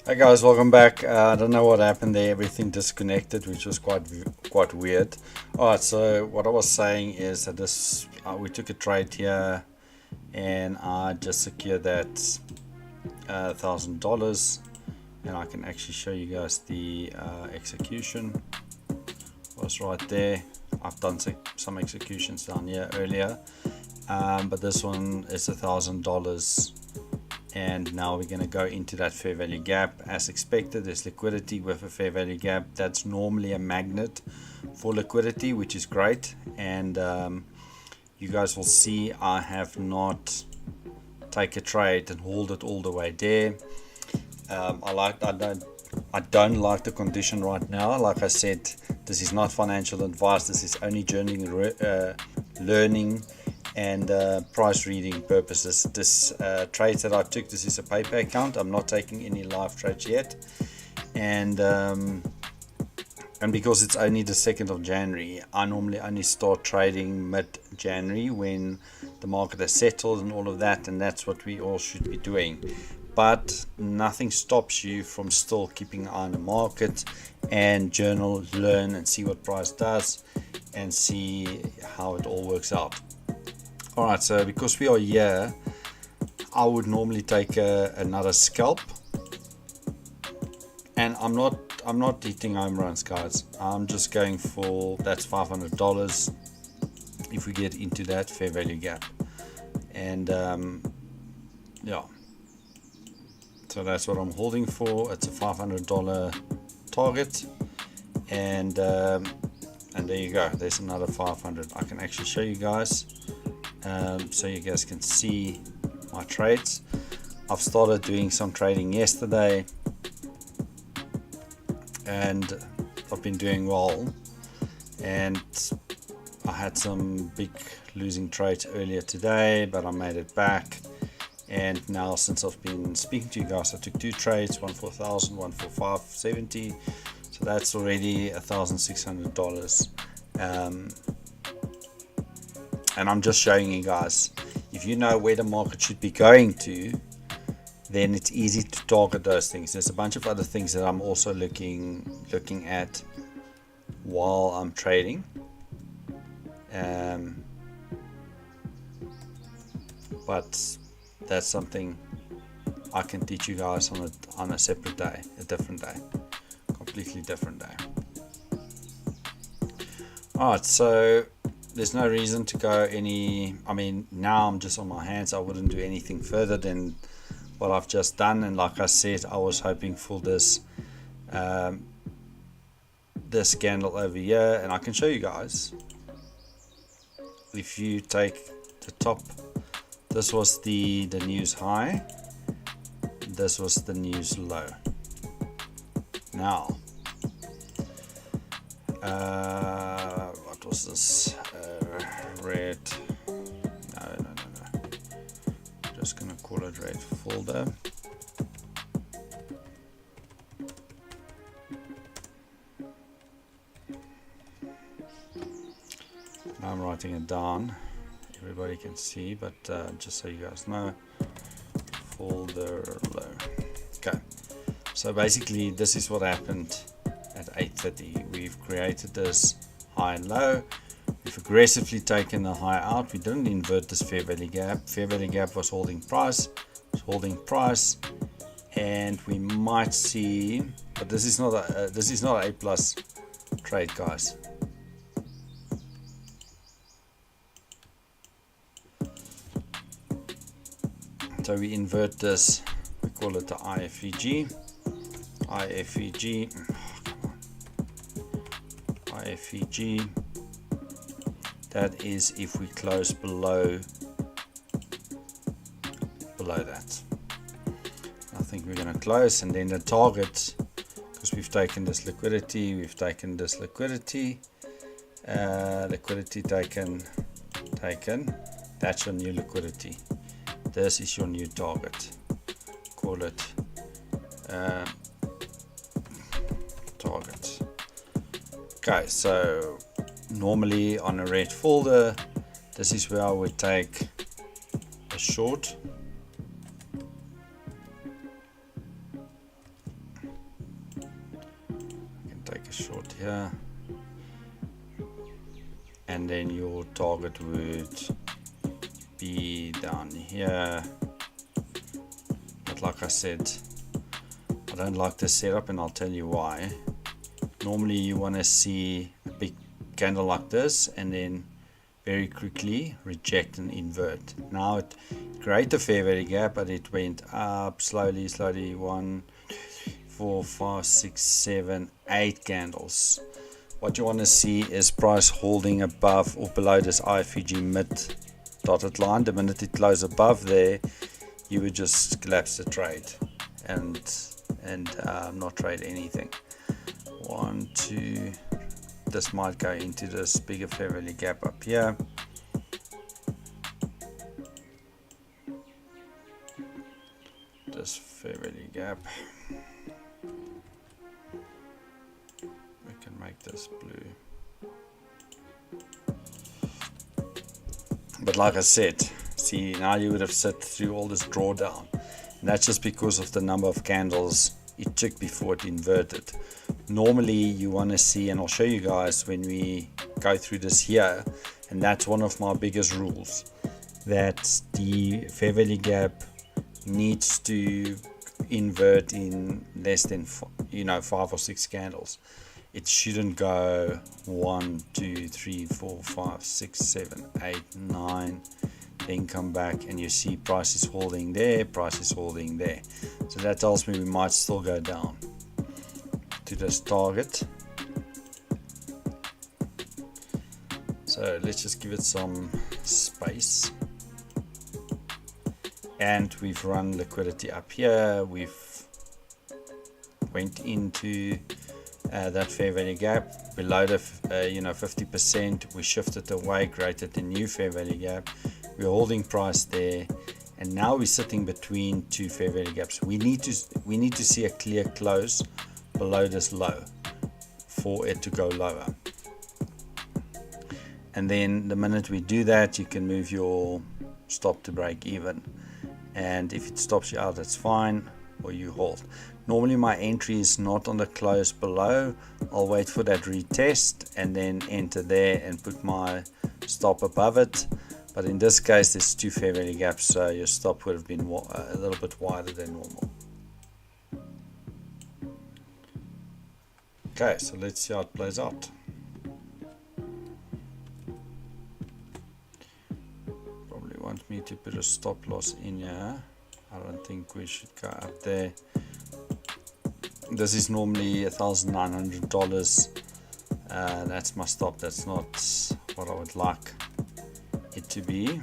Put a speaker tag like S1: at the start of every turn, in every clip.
S1: Hey guys, welcome back. I don't know what happened there. Everything disconnected, which was quite weird. All right, so what I was saying is that this we took a trade here, and I just secured that $1,000, and I can actually show you guys the execution. Was right there. I've done some executions down here earlier, but this one is $1,000. And now we're going to go into that fair value gap. As expected, there's liquidity with a fair value gap. That's normally a magnet for liquidity, which is great. And you guys will see I have not take a trade and hold it all the way there. I don't like the condition right now. Like I said, this is not financial advice. This is only journaling, learning, and price reading purposes. This trades that I took, this is a paper account. I'm not taking any live trades yet, and because it's only the 2nd of January, I normally only start trading mid-January when the market has settled and all of that, and that's what we all should be doing. But nothing stops you from still keeping an eye on the market and journal, learn, and see what price does and see how it all works out. Alright, so because we are here, I would normally take another scalp, and I'm not hitting home runs, guys. I'm just going for, that's $500 if we get into that fair value gap, and yeah, so that's what I'm holding for. It's a $500 target, and there you go. There's another 500. I can actually show you guys. So you guys can see my trades. I've started doing some trading yesterday, and I've been doing well, and I had some big losing trades earlier today, but I made it back. And now, since I've been speaking to you guys, I took 2 trades, one for 1,000, one for 570, so that's already $1,600. And I'm just showing you guys, if you know where the market should be going to, then it's easy to target those things. There's a bunch of other things that I'm also looking at while I'm trading, but that's something I can teach you guys on a separate day, a different day, completely different day. Alright, so there's no reason to go now I'm just on my hands. I wouldn't do anything further than what I've just done, and like I said, I was hoping for this this candle over here, and I can show you guys. If you take the top, this was the news high, this was the news low. Now what was this? Red, no, I'm just gonna call it red folder. Now I'm writing it down, everybody can see, but just so you guys know, folder low. Okay, so basically this is what happened at 8:30. We've created this high and low. We've aggressively taken the high out. We didn't invert this fair value gap. Fair value gap was holding price, and we might see, but this is not an A plus trade, guys. So we invert this, we call it the IFEG. IFEG, that is if we close below that. I think we're going to close, and then the target, because we've taken this liquidity, taken, that's your new liquidity. This is your new target. Call it target. Okay, so normally on a red folder, this is where I would take a short a short here, and then your target would be down here. But like I said, I don't like this setup, and I'll tell you why. Normally you want to see a big candle like this and then very quickly reject and invert. Now it created a fair value gap, but it went up slowly 1, 4, 5, 6, 7, 8 candles. What you want to see is price holding above or below this IFVG mid dotted line. The minute it closes above there, you would just collapse the trade and not trade anything. 1, 2, this might go into this bigger fair value gap up here. This fair value gap, we can make this blue. But like I said, see, now you would have sat through all this drawdown, and that's just because of the number of candles it took before it inverted. Normally you want to see, and I'll show you guys when we go through this here, and that's one of my biggest rules, that the fair value gap needs to invert in less than 5 or 6 candles. It shouldn't go 1, 2, 3, 4, 5, 6, 7, 8, 9, then come back and you see price is holding there, price is holding there. So that tells me we might still go down to this target. So let's just give it some space. And we've run liquidity up here. We've went into that fair value gap below the 50%. We shifted away, created a new fair value gap. We're holding price there, and now we're sitting between two fair value gaps. We need to see a clear close below this low for it to go lower. And then the minute we do that, you can move your stop to break even. And if it stops you out, that's fine, or you hold. Normally my entry is not on the close below. I'll wait for that retest and then enter there and put my stop above it. But in this case, there's two fair value gaps, so your stop would have been a little bit wider than normal. Okay, so let's see how it plays out. Probably want me to put a stop loss in here. I don't think we should go up there. This is normally $1,900. That's my stop. That's not what I would like it to be.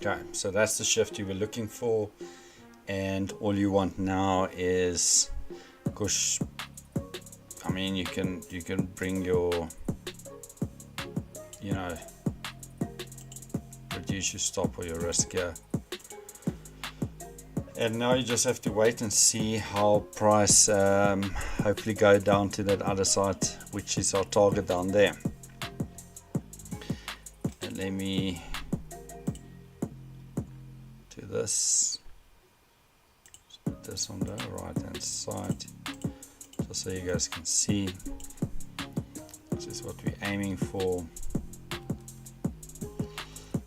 S1: Okay, so that's the shift you were looking for, and all you want now is, of course, I mean, you can bring your, reduce your stop or your risk here. And now you just have to wait and see how price hopefully go down to that other side, which is our target down there. And let me do this. Just put this on the right hand side, just so you guys can see. This is what we're aiming for.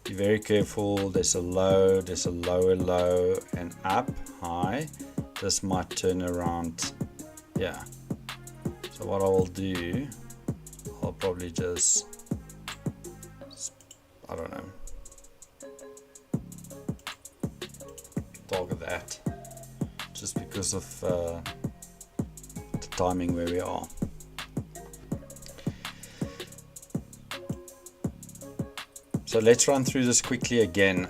S1: Be very careful. There's a low, there's a lower low, and up high. This might turn around. Yeah. So what I will do, I'll probably just, I don't know, target that, just because of the timing where we are. So let's run through this quickly again.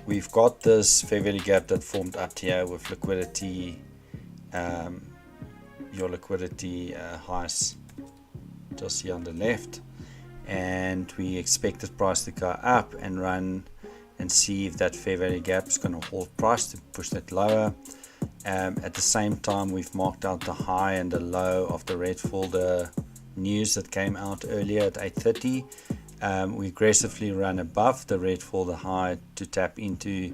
S1: We've got this fair value gap that formed up here with liquidity, your liquidity highs just here on the left, and we expected price to go up and run and see if that fair value gap is going to hold price to push that lower. At the same time, we've marked out the high and the low of the red folder news that came out earlier at 8:30. We aggressively ran above the red folder high to tap into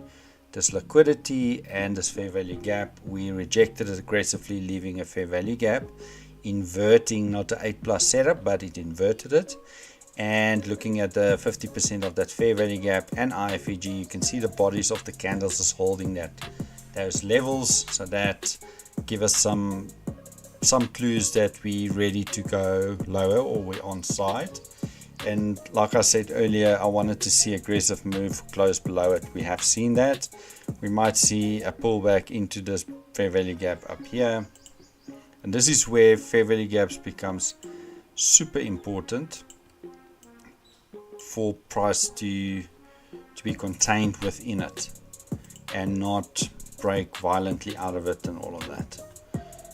S1: this liquidity and this fair value gap. We rejected it aggressively, leaving a fair value gap, inverting not the 8+ setup, but it inverted it. And looking at the 50% of that fair value gap and IFEG, you can see the bodies of the candles is holding those levels, so that give us some clues that we're ready to go lower or we're on side. And like I said earlier, I wanted to see aggressive move close below it. We have seen that. We might see a pullback into this fair value gap up here, and this is where fair value gaps becomes super important for price to be contained within it and not break violently out of it and all of that.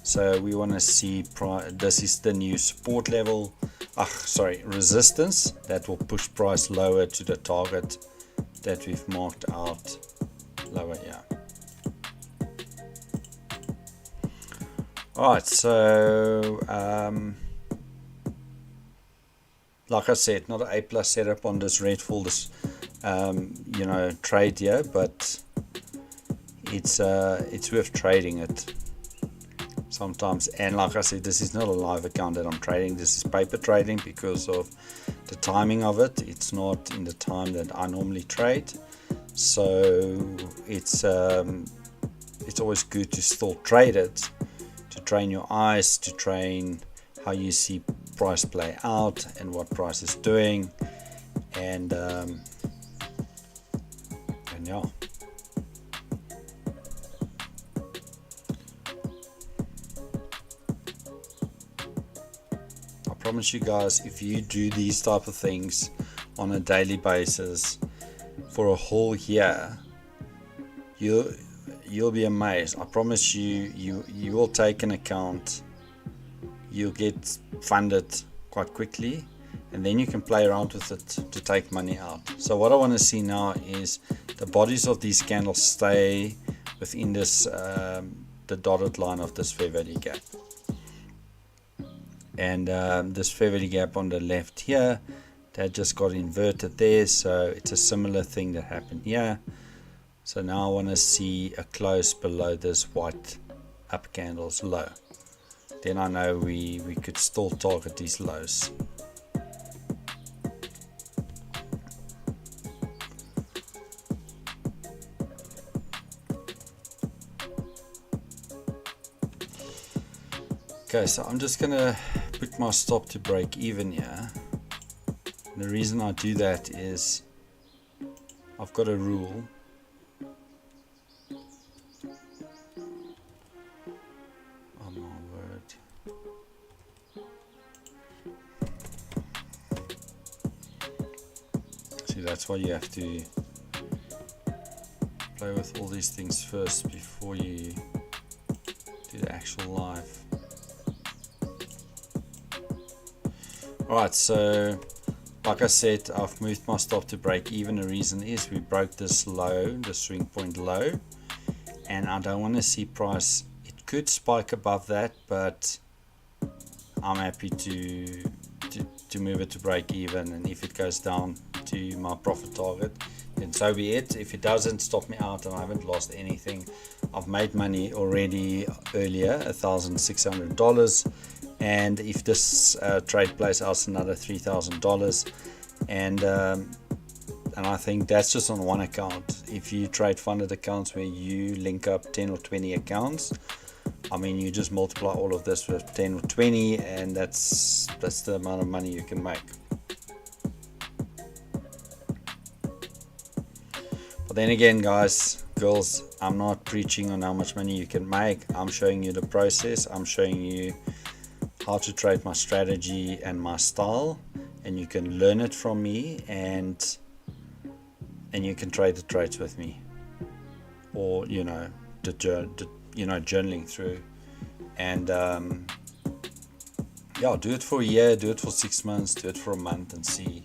S1: So we want to see this is the new support level, resistance that will push price lower to the target that we've marked out lower here. Alright, so like I said, not an A+ setup on this red folder trade here, but it's worth trading it sometimes. And like I said, this is not a live account that I'm trading. This is paper trading because of the timing of it. It's not in the time that I normally trade, so it's always good to still trade it, to train your eyes, to train how you see price play out and what price is doing, and yeah. I promise you guys, if you do these type of things on a daily basis for a whole year, you'll be amazed. I promise you will take an account, you'll get funded quite quickly, and then you can play around with it to take money out. So what I want to see now is the bodies of these candles stay within this the dotted line of this fair value gap, and this fair value gap on the left here, that just got inverted there, so it's a similar thing that happened here. So now I want to see a close below this white up candle's low. Then I know we could still target these lows. Okay, so I'm just gonna put my stop to break even here. And the reason I do that is I've got a rule. Oh my word. See, that's why you have to play with all these things first before you do the actual live. Alright, so like I said, I've moved my stop to break even. The reason is we broke this low, the swing point low, and I don't want to see price. It could spike above that, but I'm happy to move it to break even, and if it goes down to my profit target, then so be it. If it doesn't, stop me out and I haven't lost anything. I've made money already earlier, $1,600, and if this trade plays out, another $3,000, and I think that's just on one account. If you trade funded accounts where you link up 10 or 20 accounts, I mean, you just multiply all of this with 10 or 20, and that's the amount of money you can make. But then again, guys, girls, I'm not preaching on how much money you can make. I'm showing you the process. I'm showing you how to trade my strategy and my style, and you can learn it from me, and you can trade the trades with me, or journaling through, and yeah, do it for a year, do it for 6 months, do it for a month, and see.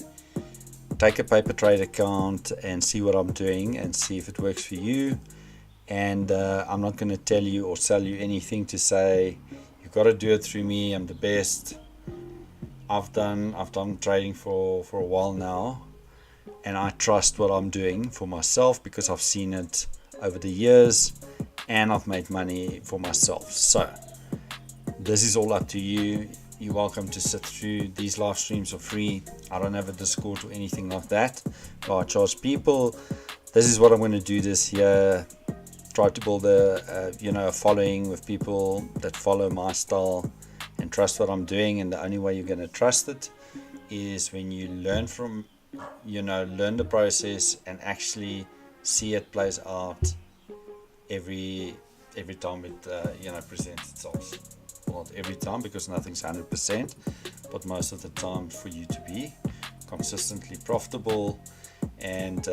S1: Take a paper trade account and see what I'm doing and see if it works for you, and I'm not going to tell you or sell you anything to say you've got to do it through me, I'm the best. I've done trading for a while now, and I trust what I'm doing for myself because I've seen it over the years and I've made money for myself. So this is all up to you. You're welcome to sit through these live streams for free. I don't have a Discord or anything like that, but I charge people. This is what I'm going to do this year. Try to build a following with people that follow my style and trust what I'm doing. And the only way you're going to trust it is when you learn the process and actually see it plays out every time it presents itself. Well, not every time, because nothing's 100%, but most of the time, for you to be consistently profitable, and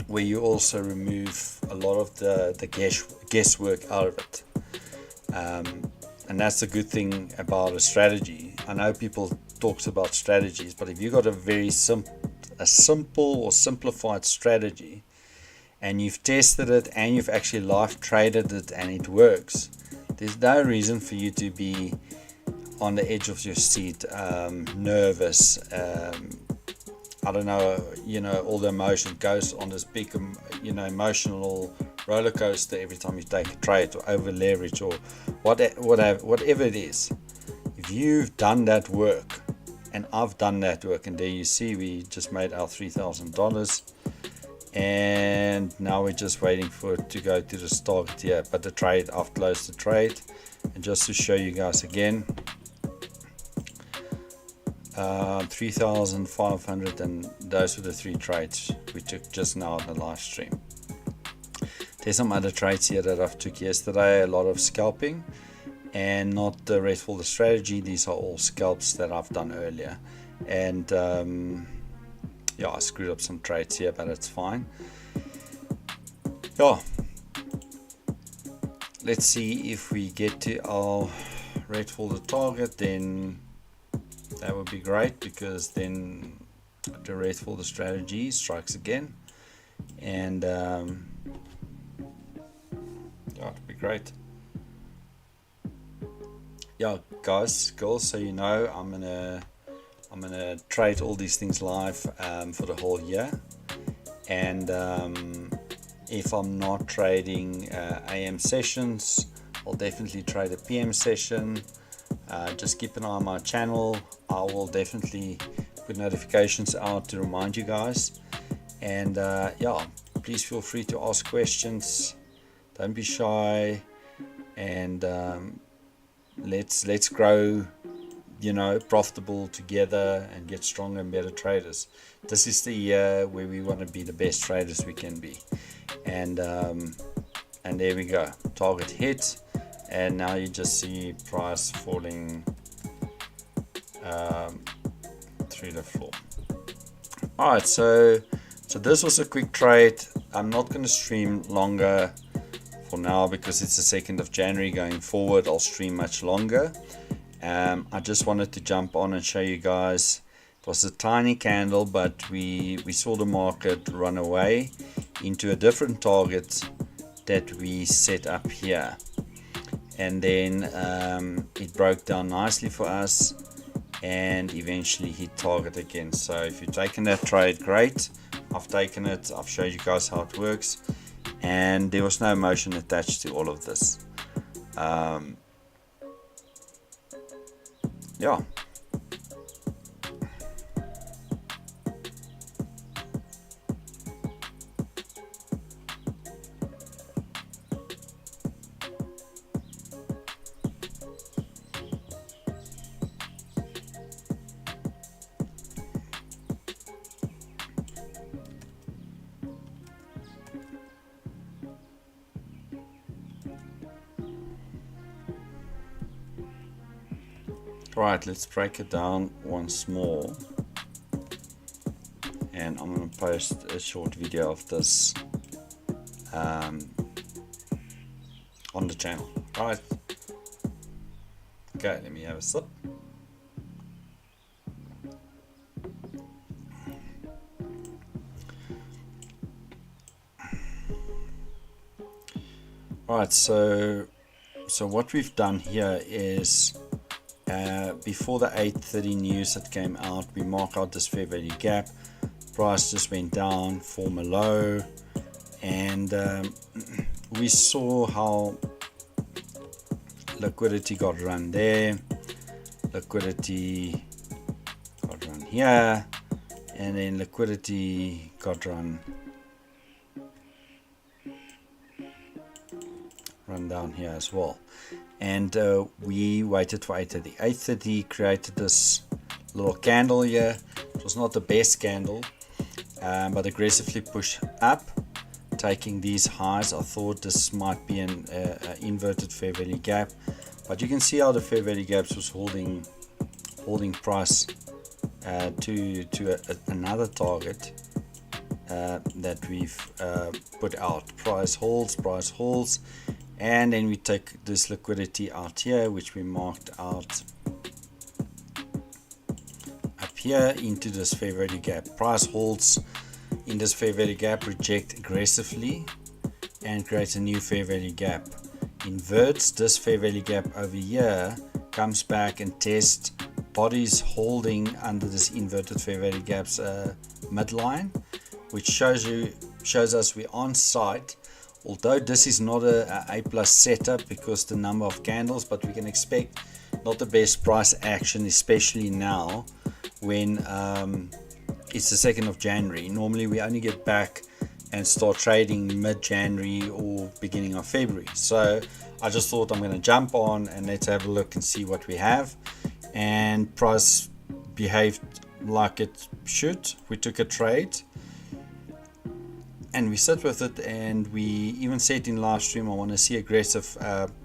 S1: where you also remove a lot of the guesswork out of it. And that's the good thing about a strategy. I know people talks about strategies, but if you got a very simple or simplified strategy, and you've tested it and you've actually live traded it and it works, there's no reason for you to be on the edge of your seat, nervous. I don't know, all the emotion goes on this big, emotional roller coaster every time you take a trade or over leverage or whatever it is. If you've done that work, and I've done that work, and there you see we just made our $3,000, and now we're just waiting for it to go to the target here. But the trade, I've closed the trade, and just to show you guys again, 3,500, and those were the 3 trades we took just now on the live stream. There's some other trades here that I've took yesterday, a lot of scalping, and not the rest for the strategy. These are all scalps that I've done earlier, and I screwed up some trades here, but it's fine. Let's see if we get to our red for the target, then that would be great, because then the red for the strategy strikes again, and it'd be great. Guys, girls, so you know, I'm gonna trade all these things live for the whole year, and if I'm not trading AM sessions, I'll definitely trade a PM session. Just keep an eye on my channel. I will definitely put notifications out to remind you guys, and please feel free to ask questions. Don't be shy, and let's grow, profitable together and get stronger and better traders. This is the year where we want to be the best traders we can be, and there we go, target hit, and now you just see price falling through the floor. Alright, so this was a quick trade. I'm not going to stream longer for now because it's the 2nd of January. Going forward, I'll stream much longer. I just wanted to jump on and show you guys. It was a tiny candle, but we saw the market run away into a different target that we set up here, and then it broke down nicely for us and eventually hit target again. So if you've taken that trade, great. I've taken it, I've showed you guys how it works, and there was no emotion attached to all of this. Right, let's break it down once more, and I'm going to post a short video of this on the channel. Right, okay, let me have a sip. Right, so what we've done here is before the 8:30 news that came out, we mark out this fair value gap. Price just went down, form a low, and we saw how liquidity got run there, liquidity got run here, and then liquidity got run down here as well. And we waited for 8:30. 8:30 created this little candle here. It was not the best candle, but aggressively pushed up, taking these highs. I thought this might be an inverted fair value gap, but you can see how the fair value gaps was holding price to another target that we've put out. Price holds, and then we take this liquidity out here, which we marked out up here into this fair value gap. Price holds in this fair value gap, reject aggressively, and creates a new fair value gap. Inverts this fair value gap over here, comes back and tests bodies holding under this inverted fair value gaps midline, which shows us we're on site. Although this is not a plus setup because the number of candles, but we can expect not the best price action, especially now when it's the 2nd of January. Normally we only get back and start trading mid-January or beginning of February. So I just thought I'm going to jump on and let's have a look and see what we have. And price behaved like it should. We took a trade and we sit with it, and we even said in live stream I want to see aggressive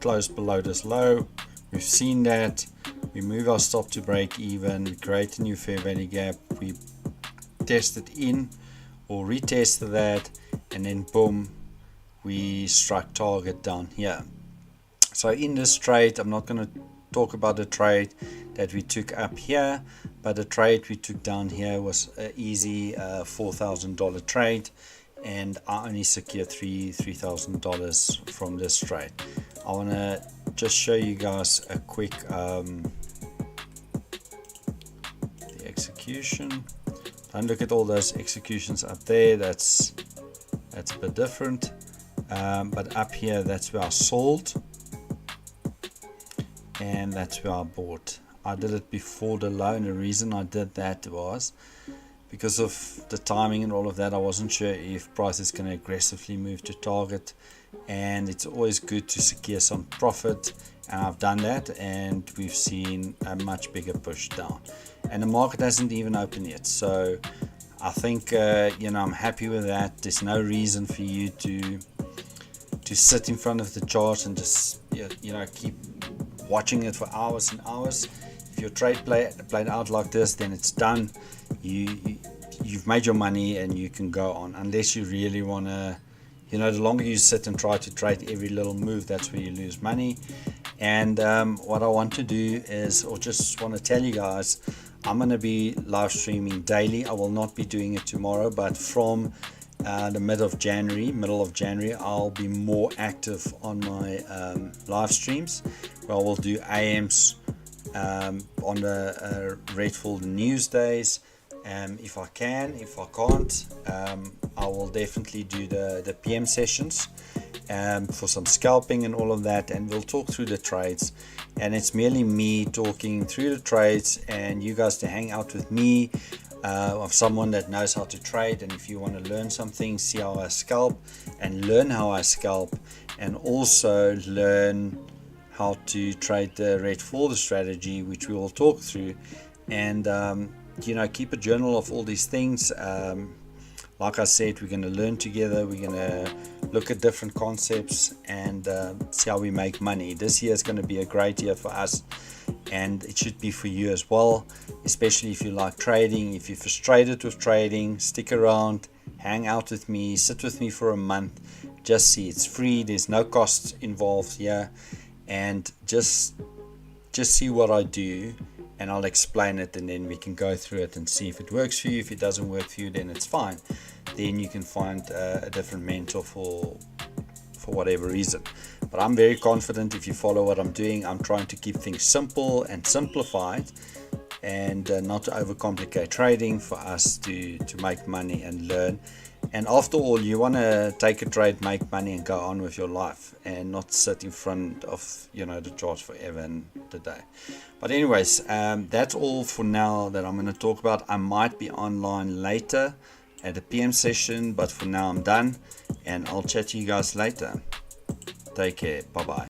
S1: close below this low. We've seen that. We move our stop to break even, we create a new fair value gap, we test it in or retest that, and then boom, we struck target down here. So in this trade, I'm not going to talk about the trade that we took up here, but the trade we took down here was an easy $4,000 trade, and I only secured $3,000 from this trade. I want to just show you guys a quick the execution. Don't look at all those executions up there, that's a bit different, but up here that's where I sold and that's where I bought. I did it before the low, and the reason I did that was because of the timing and all of that. I wasn't sure if price is going to aggressively move to target, and it's always good to secure some profit, and I've done that, and we've seen a much bigger push down, and the market hasn't even opened yet. So I think I'm happy with that. There's no reason for you to sit in front of the chart and just keep watching it for hours and hours. If your trade played out like this, then it's done. You've made your money and you can go on, unless you really want to, the longer you sit and try to trade every little move, that's where you lose money. And what I want to do is, or just want to tell you guys, I'm going to be live streaming daily. I will not be doing it tomorrow, but from the middle of January, I'll be more active on my live streams, where I will do AMs on the Redfall news days. If I can, if I can't, I will definitely do the PM sessions for some scalping and all of that, and we'll talk through the trades. And it's merely me talking through the trades, and you guys to hang out with me, of someone that knows how to trade. And if you want to learn something, see how I scalp and learn how I scalp, and also learn how to trade the Redfall strategy, which we will talk through, and keep a journal of all these things. Like I said, we're going to learn together, we're going to look at different concepts and see how we make money. This year is going to be a great year for us, and it should be for you as well, especially if you like trading. If you're frustrated with trading, stick around, hang out with me, sit with me for a month, just see. It's free, there's no costs involved here, and just see what I do, and I'll explain it, and then we can go through it and see if it works for you. If it doesn't work for you, then it's fine. Then you can find a different mentor for whatever reason. But I'm very confident if you follow what I'm doing. I'm trying to keep things simple and simplified, and not to overcomplicate trading for us to make money and learn. And after all, you want to take a trade, make money, and go on with your life, and not sit in front of the charts forever and the day. But anyways, that's all for now that I'm going to talk about. I might be online later at a PM session, but for now I'm done, and I'll chat to you guys later. Take care. Bye bye.